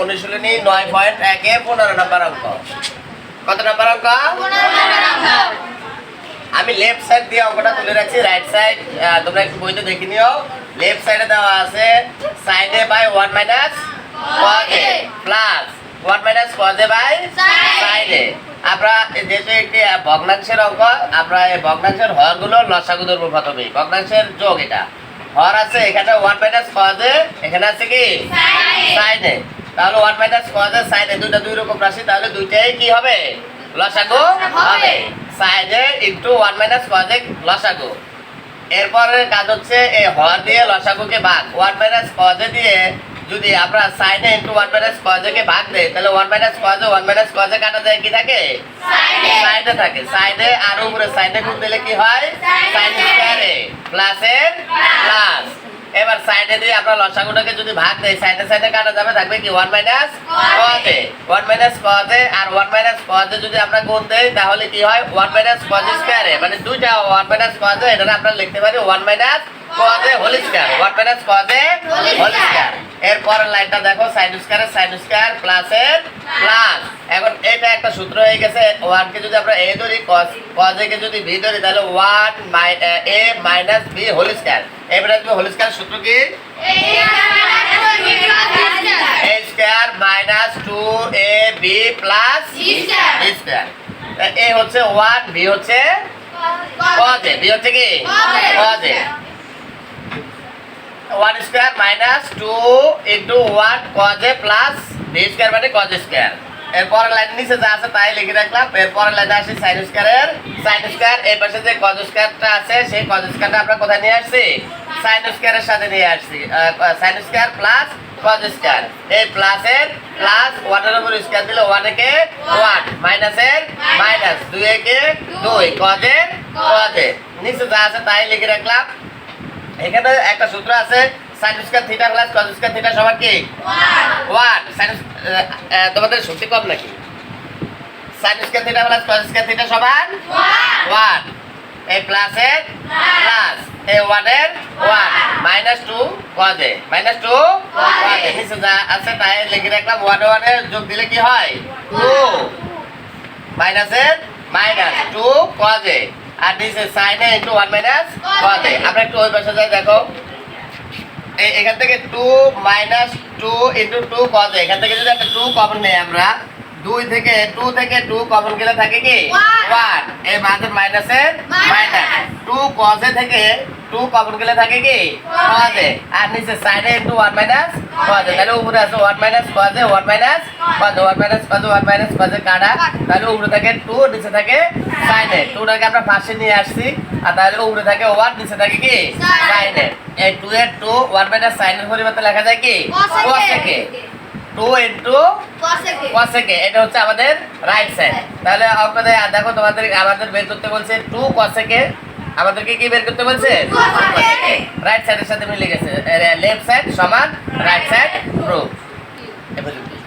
অনুশীলনী 9.1 15 নম্বর অঙ্ক। কত নম্বর অঙ্ক? 15 নম্বর। আমি লেফট সাইড দিয়ে অঙ্কটা তুলে রাখছি, রাইট সাইড তোমরা একটু বইতে দেখে নিও। লেফট সাইডে দেওয়া আছে sin a by 1 minus cos a plus 1 minus cos a by sin a। আমরা যেহেতু একটি ভগ্নাংশের অঙ্ক, আমরা এই ভগ্নাংশের হরগুলো লসাগু ধরবো প্রথমে। ভগ্নাংশের যোগ, এটা হর আছে, এখানে 1 মাইনাস cos a, এখানে আছে কি sin a। তাহলে 1 minus cos a sin a দুইটা দুই রকম রাশি, তাহলে দুইটাই কি হবে? লসাগু হবে। sin a into 1 minus cos a লসাগু। এরপরের কাজ হচ্ছে এই হর দিয়ে লসাগুকে ভাগ। 1 মাইনাস cos a দিয়ে যদি আমরা sin a into 1 minus cos a কে ভাগ দেই, তাহলে 1 minus cos a 1 minus cos a কাটা যায়, কি থাকে? sin a থাকে। sin a আর উপরে sin a গুণ দিলে কি হয়? sin স্কয়ার a প্লাস এর প্লাস। এবার sin a দিয়ে আমরা লসাগুটাকে যদি ভাগ দেই, sin a sin a কাটা যাবে, থাকবে কি 1 minus cos a। 1 minus cos a আর 1 মাইনাস cos a যদি আমরা গুণ দেই, তাহলে কি হয়? 1 মাইনাস cos স্কয়ার a, মানে দুইটা 1 মাইনাস cos a, এটা আমরা লিখতে পারি 1 minus cos a whole square. 1 minus cos a whole square. এরপরের লাইনটা দেখো, sin square sin square plus এর প্লাস। এখন এটা একটা সূত্র হয়ে গেছে। 1 কে যদি আমরা a ধরি, cos a কে যদি b ধরি, তাহলে 1 a minus b whole square. এবারে আসবে হোল স্কয়ার সূত্র কি? a square minus 2ab plus b square. a হচ্ছে 1, b হচ্ছে cos a, b হচ্ছে কি cos a। 1 square minus 2 into 1 cos a plus b square মানে cos স্কয়ার। এরপরের লাইন নিচে যা আছে তাই লিখে রাখলাম। এরপরের লাইনে আসি sin স্কয়ারের sin স্কয়ার। এই পাশে যে cos স্কয়ারটা আছে, সেই cos স্কয়ারটা আমরা কোথায় নিয়ে আসছি? sin স্কয়ারের সাথে নিয়ে আসছি। sin square plus cos square, এই প্লাসের প্লাস 1 এর উপর স্কয়ার দিলে 1 একে 1 মাইনাসের মাইনাস 2 একে 2 cos এর cos এ। নিচে যা আছে তাই লিখে রাখলাম। এখানে একটা সূত্র আছে, sin square theta plus cos square theta সমান কি 1। sin তোমাদের শক্তি কম নাকি? sin square theta plus cos square theta সমান 1। এই প্লাসের প্লাস, এই 1 এর 1 minus 2 cos a minus 2 cos a। নিচে যা আছে তাই লিখে রাখলাম। 1 এর যোগ দিলে কি হয়? 2 মাইনাসের মাইনাস 2 cos a। আর নিচে sin a into 1 minus cos a। আমরা একটু ওই পাশে যাই, দেখো এখান থেকে 2 মাইনাস 2 ইনটু 2 cos a। এখান থেকে যদি একটা 2 কমন নেই আমরা, 2 থেকে 2 কমন গেলে থাকে কি 1। এই মাঝের মাইনাসের মাইনাস 2 cos a থেকে 2 কমন গেলে থাকে কি cos a। আর নিচে sin a into 1 minus cos a। তাহলে উপরে আছে 1 minus cos a 1 minus cos a 1 minus cos a 1 minus cos a কাটা। তাহলে উপরে থাকে 2, নিচে থাকে sin a। 2 টাকে আমরা পাশে নিয়ে আসছি, আর তাহলে উপরে থাকে 1, নিচে থাকে কি sin a। এই 2 এর 2 1 মাইনাস sin এর পরিবর্তে লেখা যায় কি cos a K. 2 into cos a কে, এটা হচ্ছে আমাদের রাইট সাইড। তাহলে অঙ্কতে দেখো তোমাদের আমাদের বের করতে বলছে 2 cos a কে, আমাদেরকে কি বের করতে বলছে? রাইট সাইডের সাথে মিলে গেছে। লেফট সাইড সমান রাইট সাইড প্রুফ।